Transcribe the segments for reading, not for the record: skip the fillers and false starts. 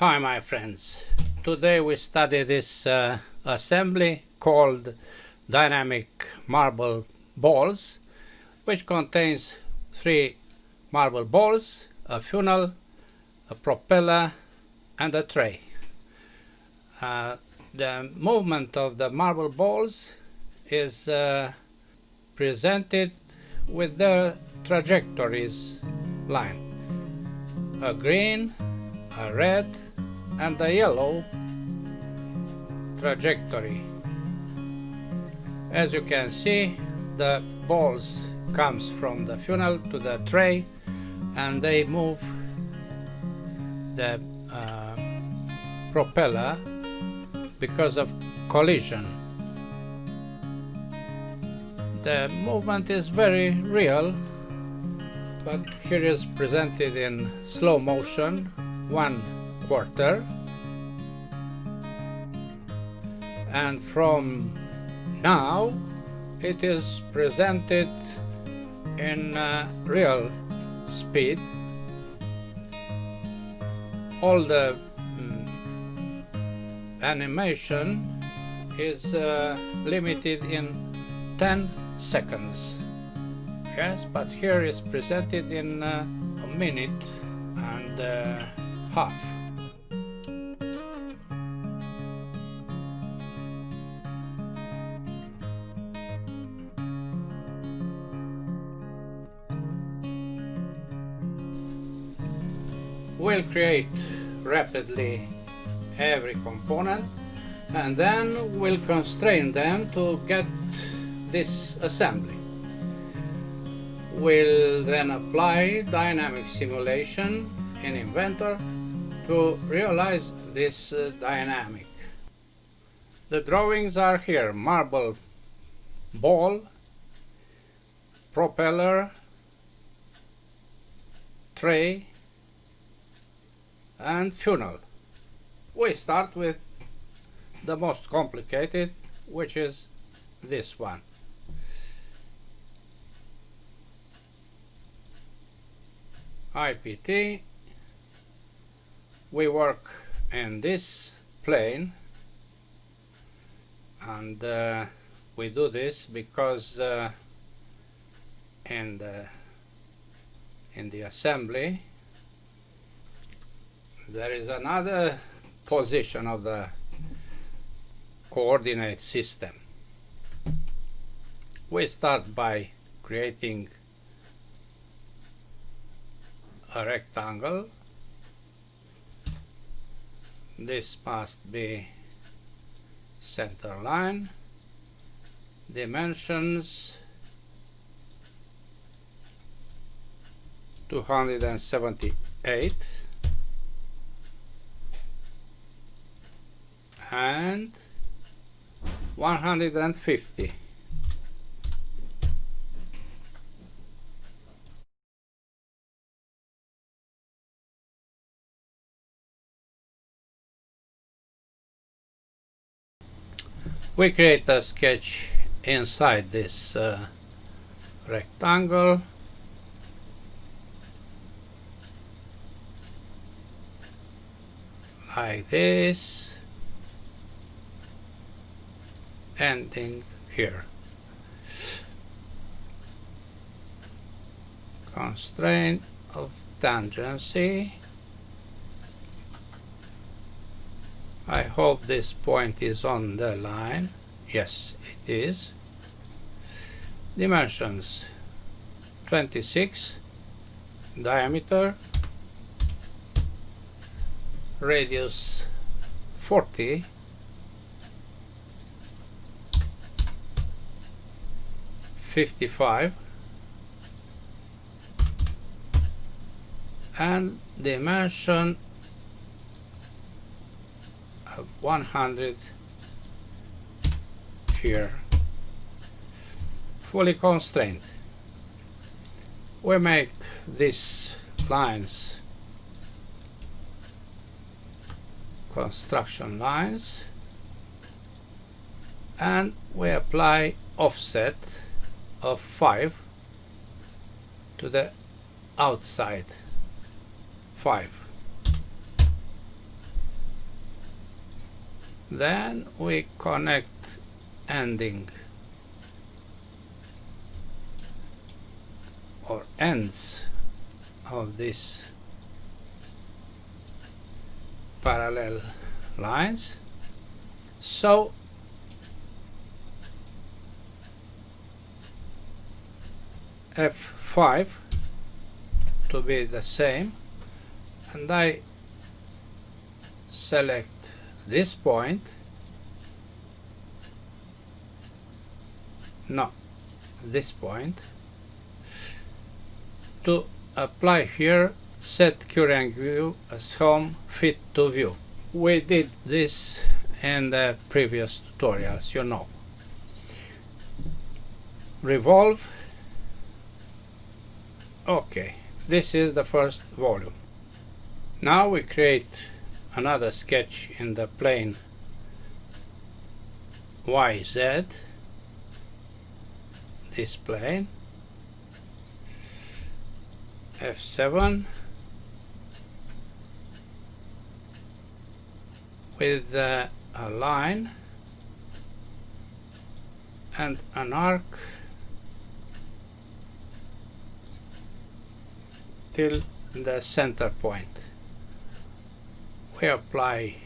Hi my friends, today we study this assembly called dynamic marble balls, which contains 3 marble balls, a funnel, a propeller and a tray. The movement of the marble balls is presented with the trajectories line, a green, a red and a yellow trajectory. As you can see, the balls comes from the funnel to the tray and they move the propeller because of collision. The movement is very real, but here is presented in slow motion, 1/4, and from now it is presented in real speed. All the animation is limited in 10 seconds. Yes, but here is presented in a minute and half. We'll create rapidly every component and then we'll constrain them to get this assembly. We'll then apply dynamic simulation in Inventor to realize this dynamic. The drawings are here: marble ball, propeller, tray and funnel. We start with the most complicated, which is this one. IPT. We work in this plane and we do this because in the assembly there is another position of the coordinate system. We start by creating a rectangle. This must be center line, dimensions 278 and 150. We create a sketch inside this rectangle. Like this, ending here. Constraint of tangency. I hope this point is on the line. Yes, it is. Dimensions 26, diameter, radius 40, and dimension of 100 here. Fully constrained. We make these lines construction lines and we apply offset of 5 to the outside 5. Then we connect ending or ends of these parallel lines. So F5 to be the same, and I select this point, no, this point, to apply here set current view as home, fit to view. We did this in the previous tutorials, you know. Revolve. Okay, this is the first volume. Now we create another sketch in the plane YZ, this plane, F7, with a line and an arc till the center point. We apply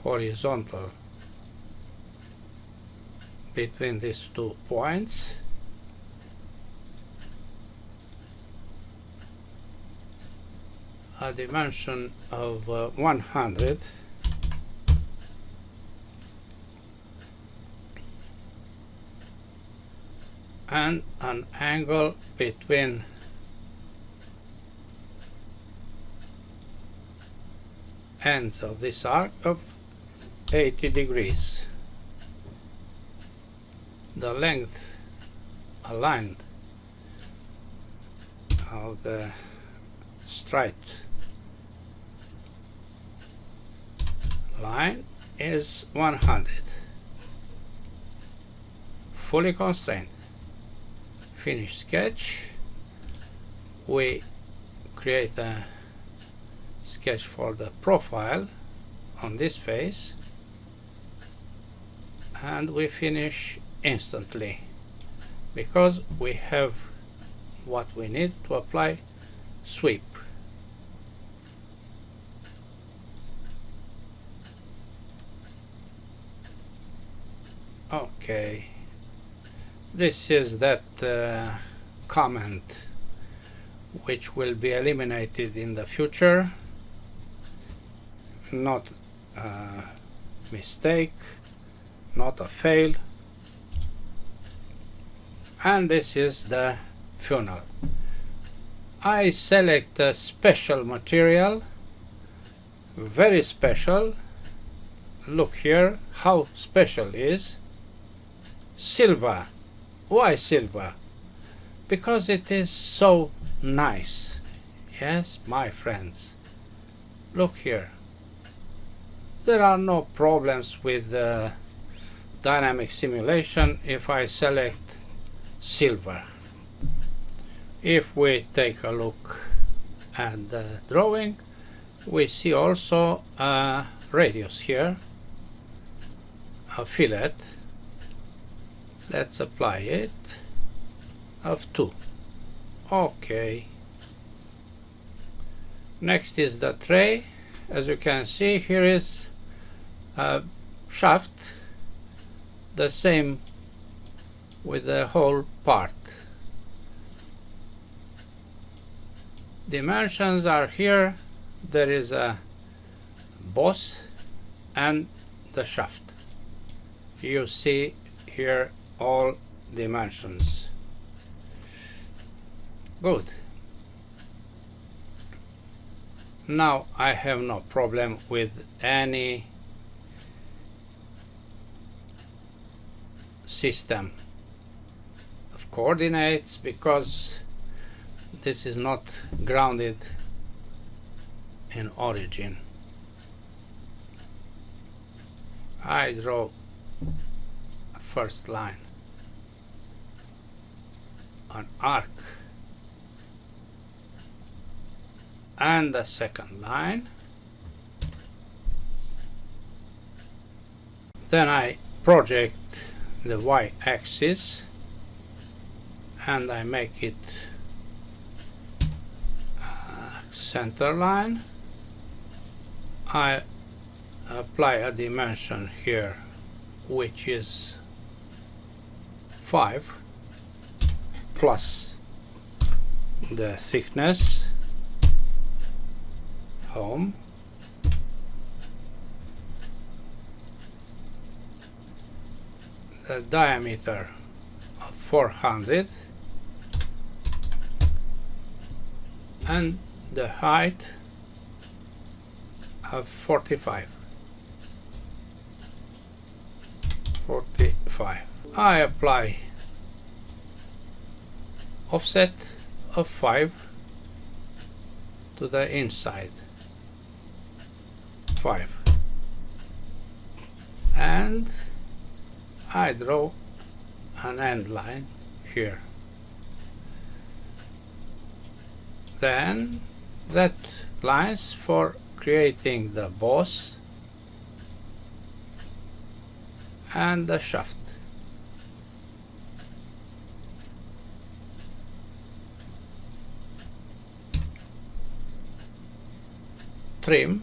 horizontal between these 2 points. A dimension of 100. And an angle between ends of this arc of 80 degrees. The length aligned of the straight line is 100. Fully constrained. Finish sketch. We create a sketch for the profile on this face, and we finish instantly because we have what we need to apply sweep. Okay, this is that comment which will be eliminated in the future. Not a mistake, not a fail. And this is the funnel. I select a special material, very special. Look here how special is. Silver. Why silver? Because it is so nice. Yes, my friends. Look here. There are no problems with dynamic simulation if I select silver. If we take a look at the drawing, we see also a radius here, a fillet. Let's apply it of 2. Okay. Next is the tray. As you can see, here is a shaft, the same with the whole part. Dimensions are here. There is a boss and the shaft. You see here all dimensions. Good. Now I have no problem with any system of coordinates because this is not grounded in origin. I draw a first line, an arc, and the second line, Then I project the y-axis and I make it center line. I apply a dimension here which is 5 plus the thickness, home, the diameter of 400 and the height of 45. I apply offset of 5 to the inside, 5, and I draw an end line here. Then that lines for creating the boss and the shaft. Trim,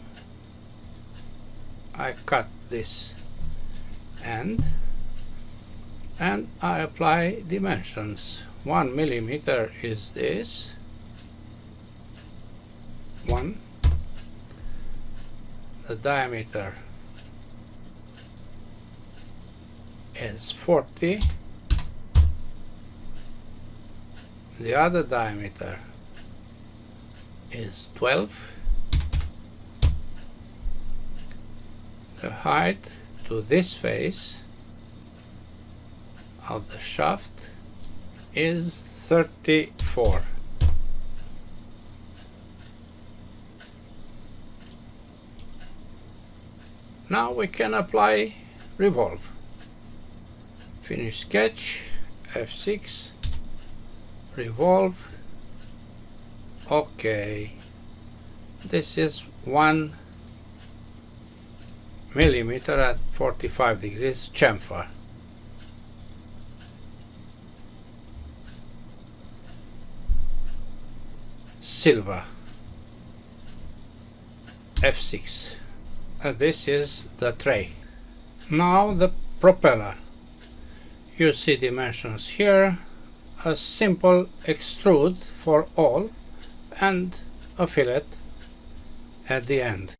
I cut this end and I apply dimensions. 1 millimeter is this, 1, the diameter is 40, the other diameter is 12, the height to this face of the shaft is 34. Now we can apply revolve. Finish sketch, F6, revolve. Okay, this is 1 millimeter at 45 degrees chamfer. Silver, F6. This is the tray. Now the propeller. You see dimensions here, a simple extrude for all and a fillet at the end.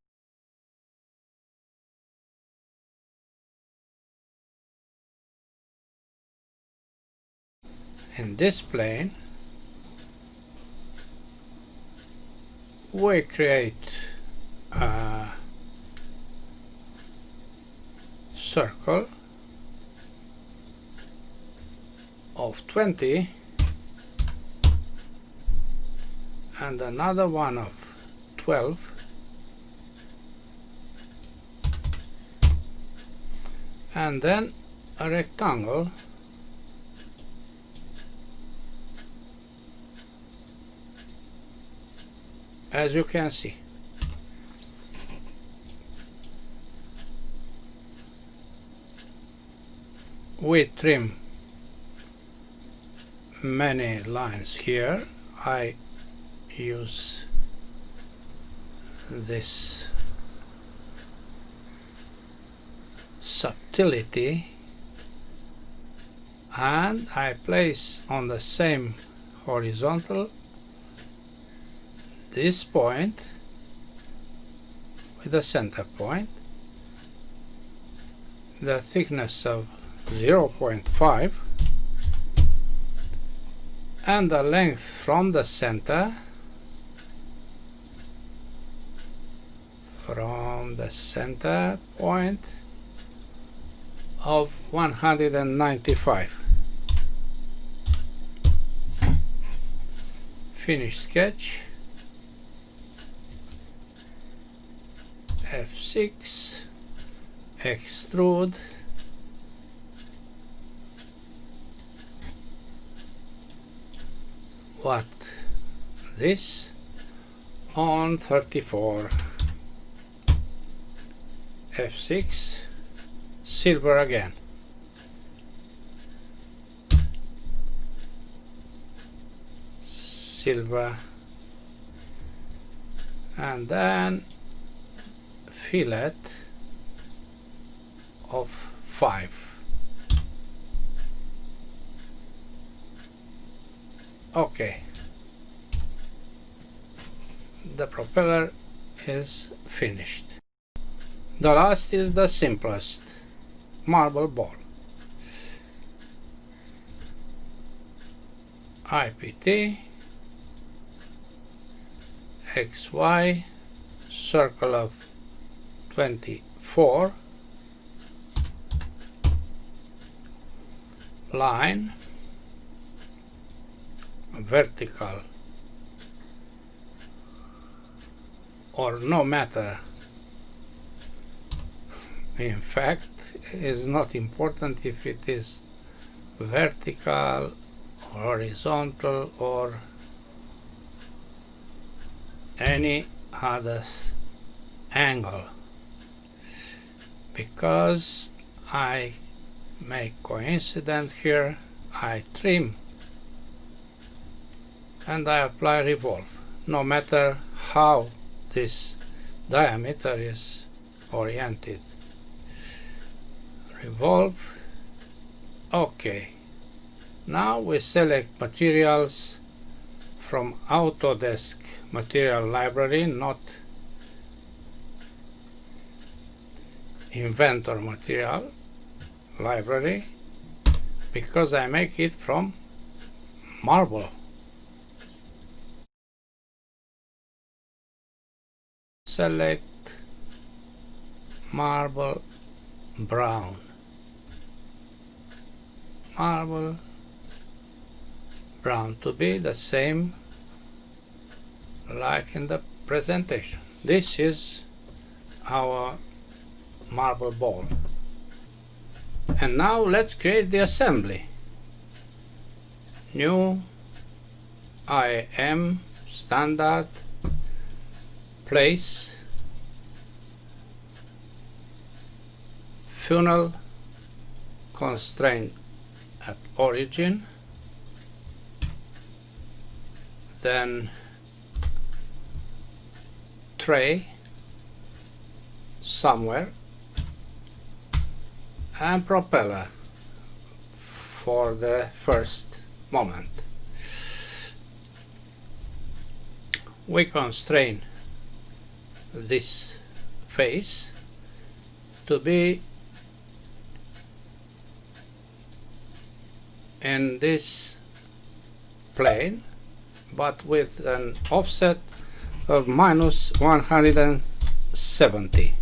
In this plane we create a circle of 20 and another one of 12 and then a rectangle as you can see. We trim many lines here. I use this subtlety and I place on the same horizontal this point with the center point, the thickness of 0.5 and the length from the center point of 195. Finish sketch, F6, extrude, what this on 34, F6, silver again. Silver, and then fillet of 5. Okay, the propeller is finished. The last is the simplest, marble ball. IPT, XY, circle of 24, line, vertical, or no matter. In fact, it is not important if it is vertical, horizontal, or any other angle, because I make coincidence here. I trim and I apply revolve, no matter how this diameter is oriented. Revolve. Okay, now we select materials from Autodesk material library, not Inventor material library, because I make it from marble. Select marble brown, marble brown, to be the same like in the presentation. This is our marble ball. And now let's create the assembly. New IM standard, place, funnel constraint at origin, then tray somewhere, and propeller for the first moment. We constrain this face to be in this plane, but with an offset of -170.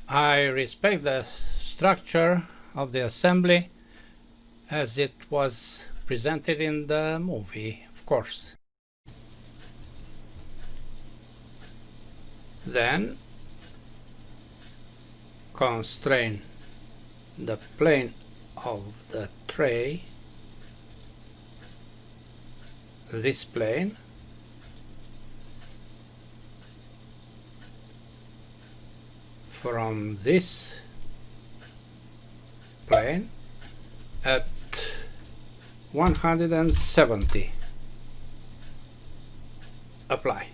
I respect the structure of the assembly as it was presented in the movie, of course. Then constrain the plane of the tray, this plane, from this plane at 170. Apply.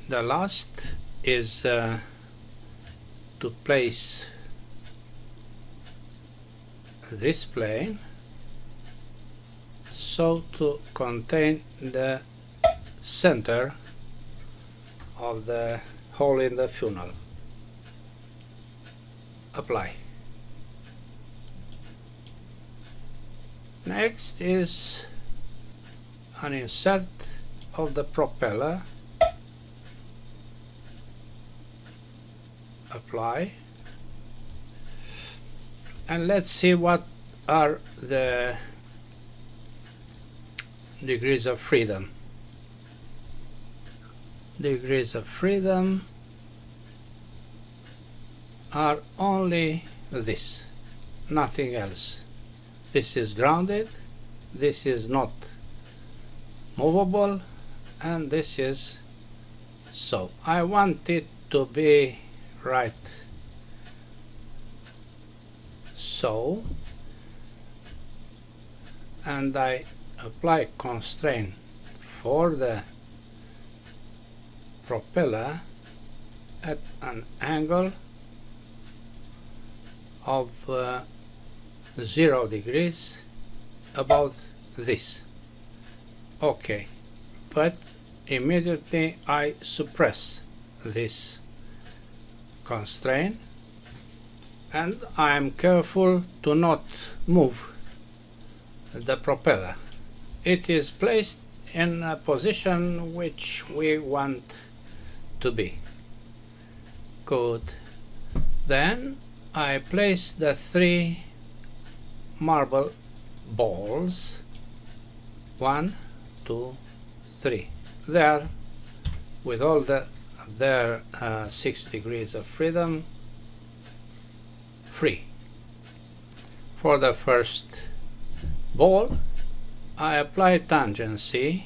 The last is to place this plane so to contain the center of the hole in the funnel. Apply. Next is an insert of the propeller. Apply. And let's see what are the degrees of freedom. Degrees of freedom are only this, nothing else. This is grounded, this is not movable, and this is so. I want it to be right so, and I apply constraint for the propeller at an angle of 0 degrees about this. Okay, but immediately I suppress this constraint and I am careful to not move the propeller. It is placed in a position which we want to be. Good. Then I place the 3 marble balls, 1, 2, 3, there with all their 6 degrees of freedom free. For the first ball I apply tangency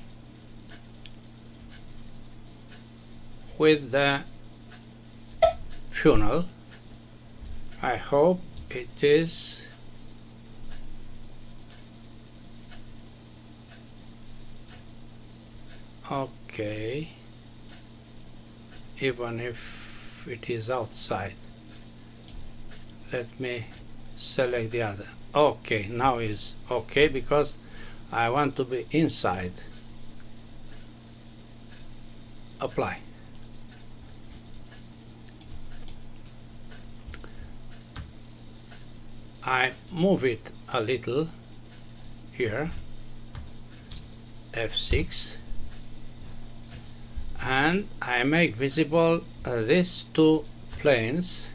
with the funnel. I hope it is okay, even if it is outside. Let me select the other. Okay, now is okay because I want to be inside. Apply. I move it a little here, F6, and I make visible these 2 planes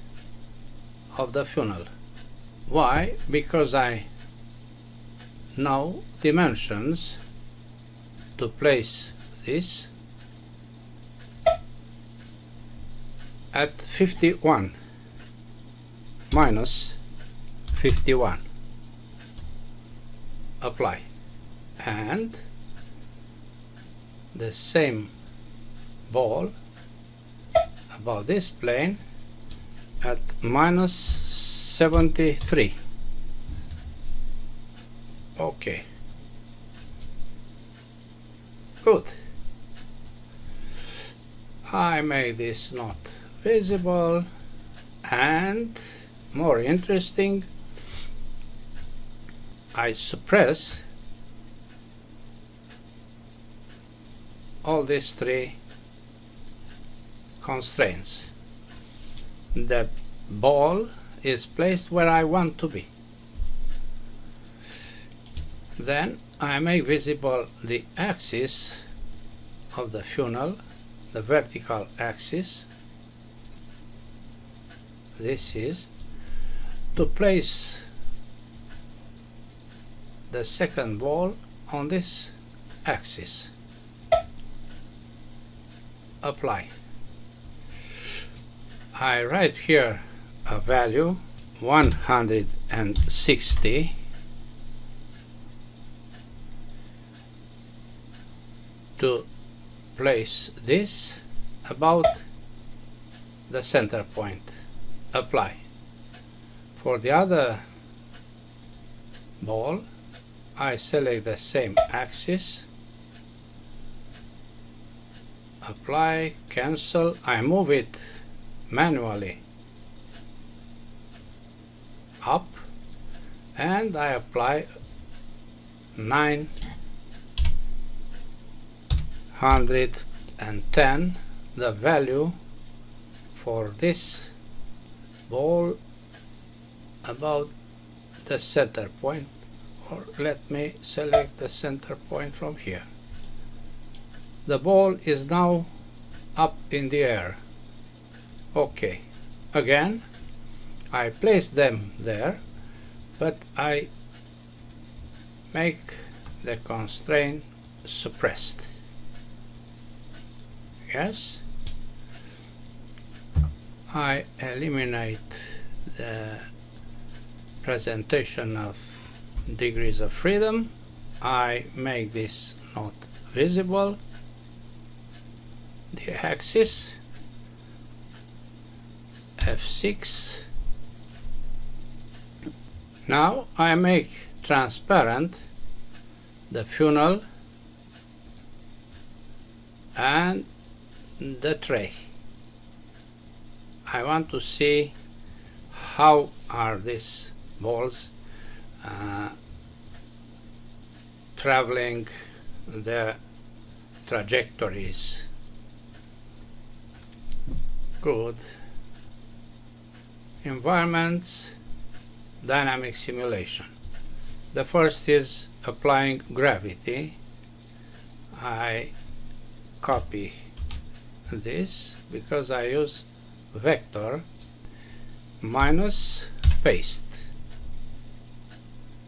of the funnel. Why? Because I know dimensions to place this at 51 minus 51. Apply. And the same ball about this plane at minus 73. Okay. Good. I make this not visible, and more interesting, I suppress all these 3 constraints. The ball is placed where I want to be. Then I make visible the axis of the funnel, the vertical axis. This is to place the second ball on this axis. Apply. I write here a value 160 to place this about the center point. Apply. For the other ball I select the same axis, apply, cancel. I move it manually up and I apply 910, the value for this ball about the center point, or let me select the center point from here. The ball is now up in the air. Okay, again I place them there, but I make the constraint suppressed. Yes, I eliminate the presentation of degrees of freedom. I make this not visible, the axis, F6. Now I make transparent the funnel and the tray. I want to see how are these balls traveling the trajectories. Good. Environments, dynamic simulation. The first is applying gravity. I copy this because I use vector minus paste.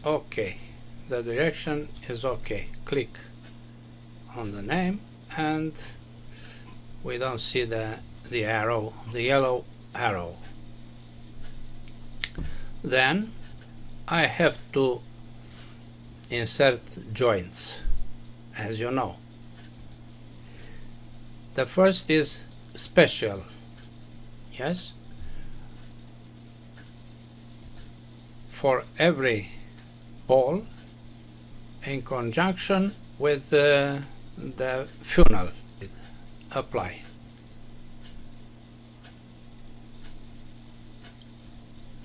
OK, the direction is OK. Click on the name and we don't see the arrow, the yellow arrow. Then I have to insert joints, as you know. The first is special. Yes. For every ball in conjunction with the funnel. Apply.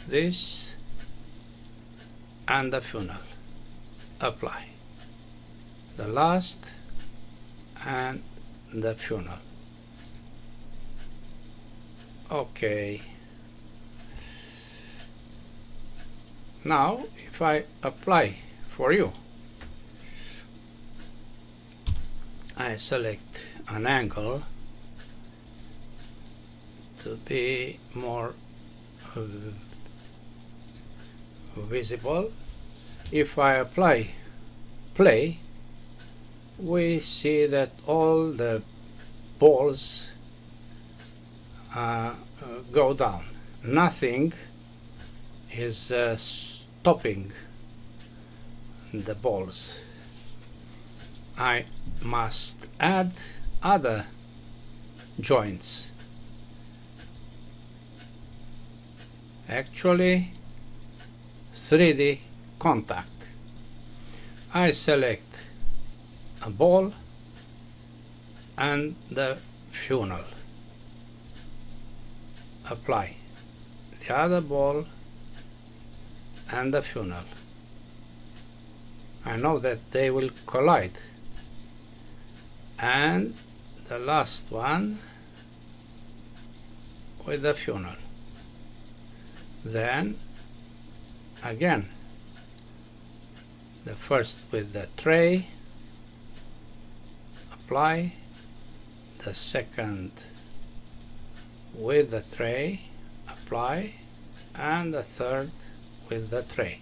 This and the funnel. Apply. The last and the funnel. OK. Now if I apply for you, I select an angle to be more visible. If I apply play, we see that all the balls go down. Nothing is stopping the balls. I must add other joints. Actually 3D contact. I select a ball and the funnel. Apply the other ball and the funnel. I know that they will collide. And the last one with the funnel. Then again the first with the tray, apply, the second with the tray, apply, and the third with the tray,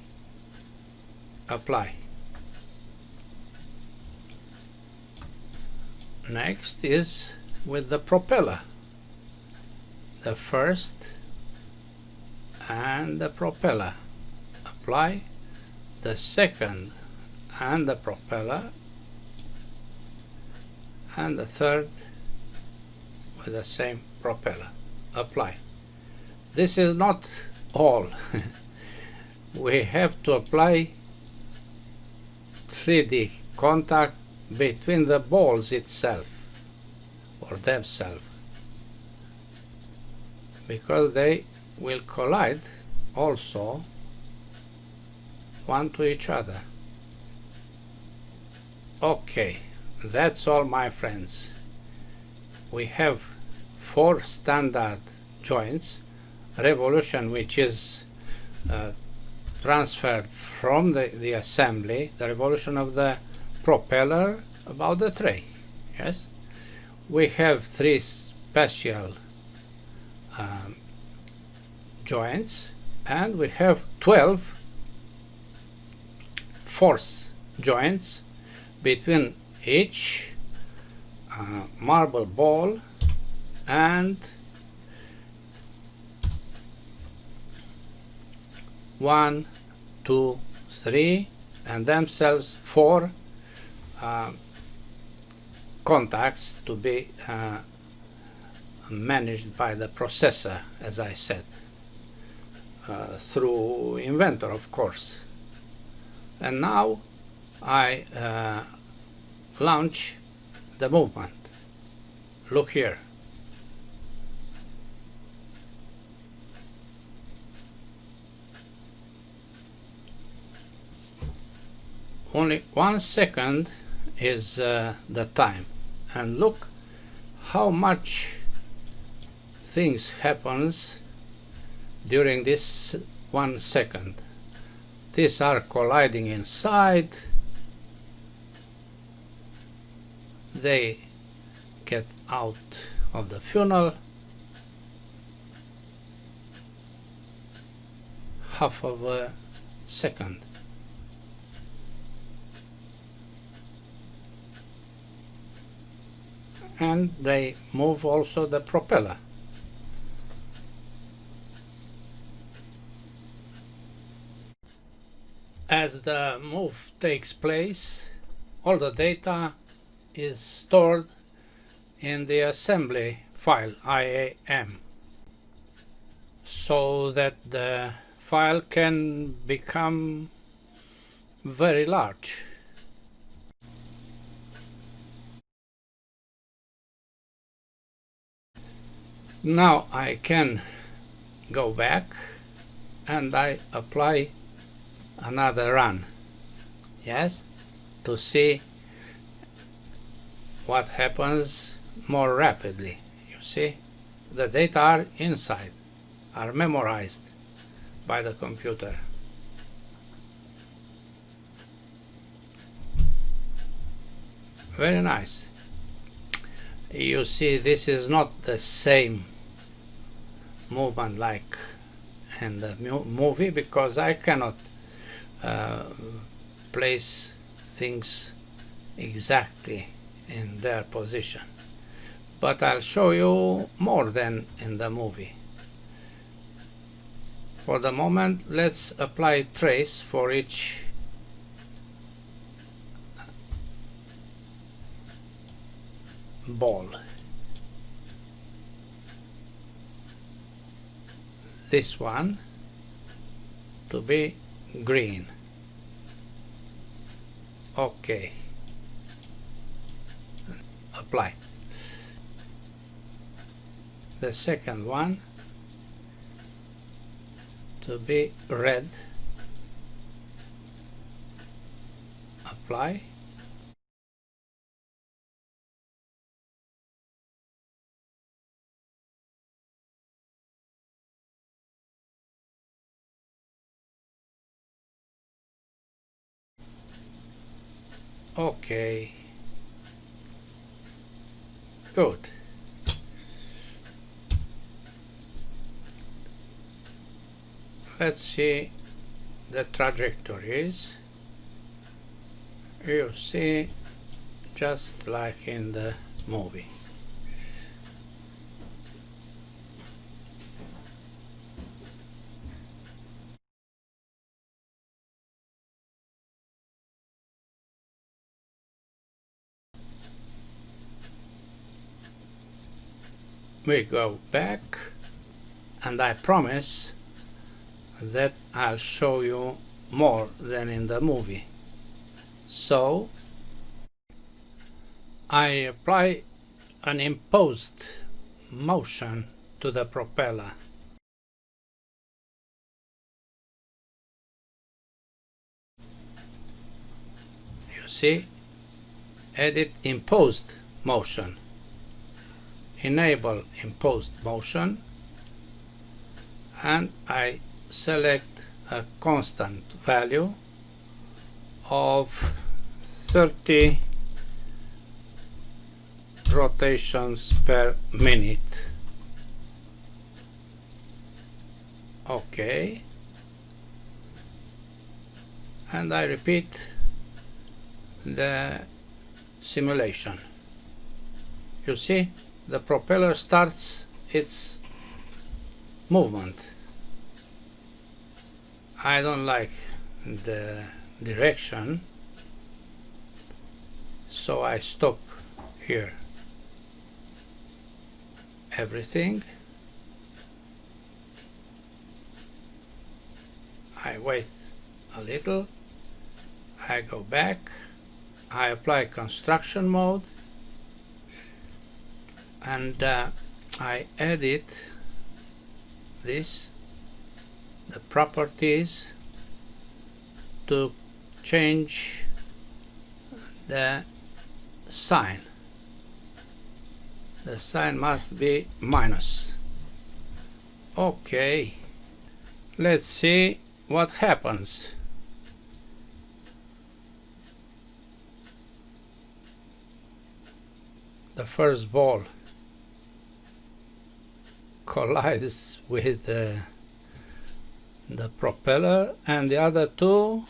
apply. Next is with the propeller, the first and the propeller, apply, the second and the propeller, and the third with the same propeller, apply. This is not all. We have to apply 3D contact between the balls itself or themselves, because they will collide also one to each other. Okay, that's all, my friends. We have 4 standard joints, revolution, which is transferred from the assembly, the revolution of the propeller about the tray. Yes, we have 3 special joints, and we have 12 force joints between each marble ball and 1, 2, 3, and themselves 4 contacts to be managed by the processor, as I said, through Inventor, of course. And now I launch the movement. Look here. Only 1 second is the time, and look how much things happens during this 1 second. These are colliding inside, they get out of the funnel. Half of a second. And they move also the propeller. As the move takes place, all the data is stored in the assembly file IAM, so that the file can become very large. Now I can go back and I apply another run, yes, to see what happens more rapidly. You see, the data are inside, are memorized by the computer. Very nice. You see, this is not the same movement like in the movie, because I cannot place things exactly in their position, but I'll show you more than in the movie. For the moment, let's apply trace for each ball. This one to be green. Okay. Apply. The second one to be red. Apply. Okay, good. Let's see the trajectories. You see, just like in the movie. We go back, and I promise that I'll show you more than in the movie. So I apply an imposed motion to the propeller. You see, edit imposed motion. Enable imposed motion, and I select a constant value of 30 rotations per minute. Okay, and I repeat the simulation. You see, the propeller starts its movement. I don't like the direction, so I stop here. everything. I wait a little, I go back, I apply construction mode, and I edit this, the properties, to change the sign. The sign must be minus. Okay, let's see what happens. The first ball collides with the propeller, and the other two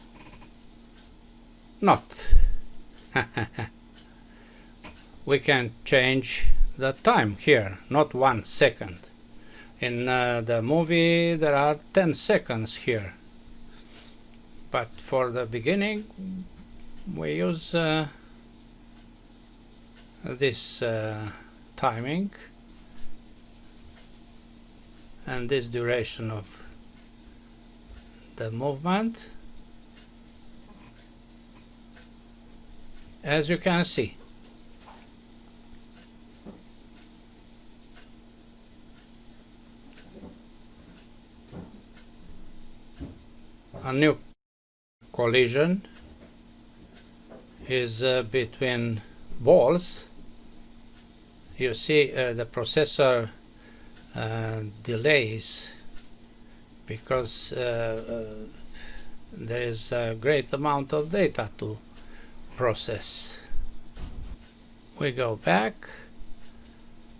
not. We can change the time here, not 1 second. In the movie there are 10 seconds here, but for the beginning we use this timing and this duration of the movement, as you can see. A new collision is between balls. You see the processor delays because there is a great amount of data to process. We go back.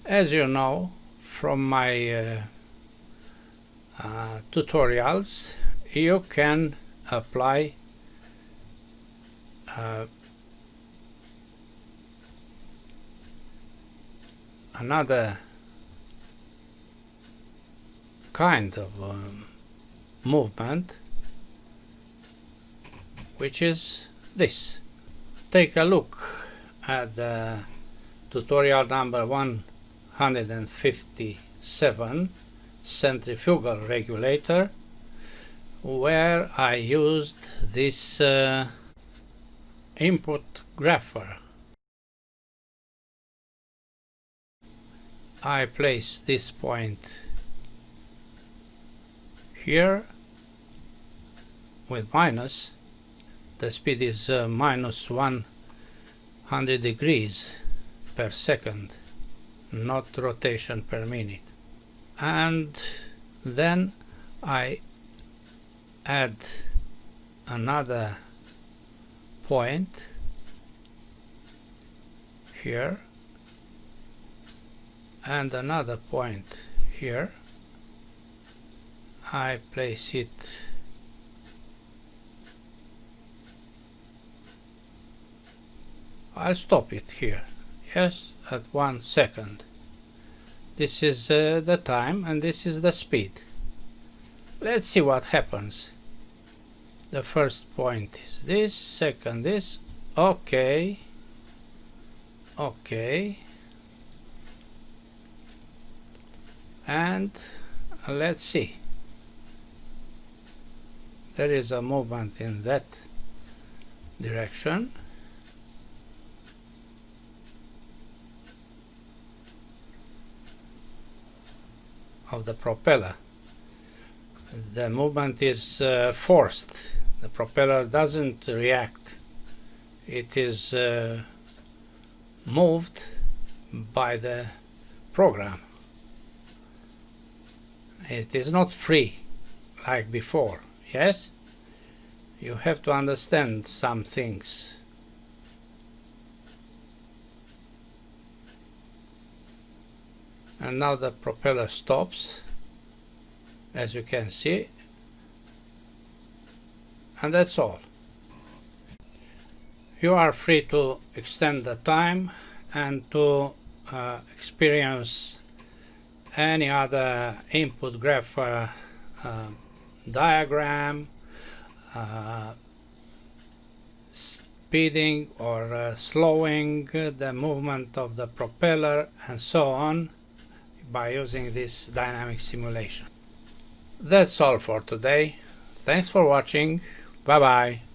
As you know from my tutorials, you can apply another kind of movement, which is this. Take a look at the tutorial number 157, centrifugal regulator, where I used this input grapher. I place this point here with minus. The speed is minus 100 degrees per second, not rotation per minute. And then I add another point here and another point here. I place it I'll stop it here, yes, at 1 second. This is the time and this is the speed. Let's see what happens. The first point is this, second this, okay, okay, and let's see. There is a movement in that direction. Of the propeller. The movement is forced. The propeller doesn't react. It is moved by the program. It is not free like before. Yes? You have to understand some things. And now the propeller stops, as you can see, and that's all. You are free to extend the time and to experience any other input graph diagram, speeding or slowing the movement of the propeller and so on. by using this dynamic simulation. That's all for today. Thanks for watching. Bye bye.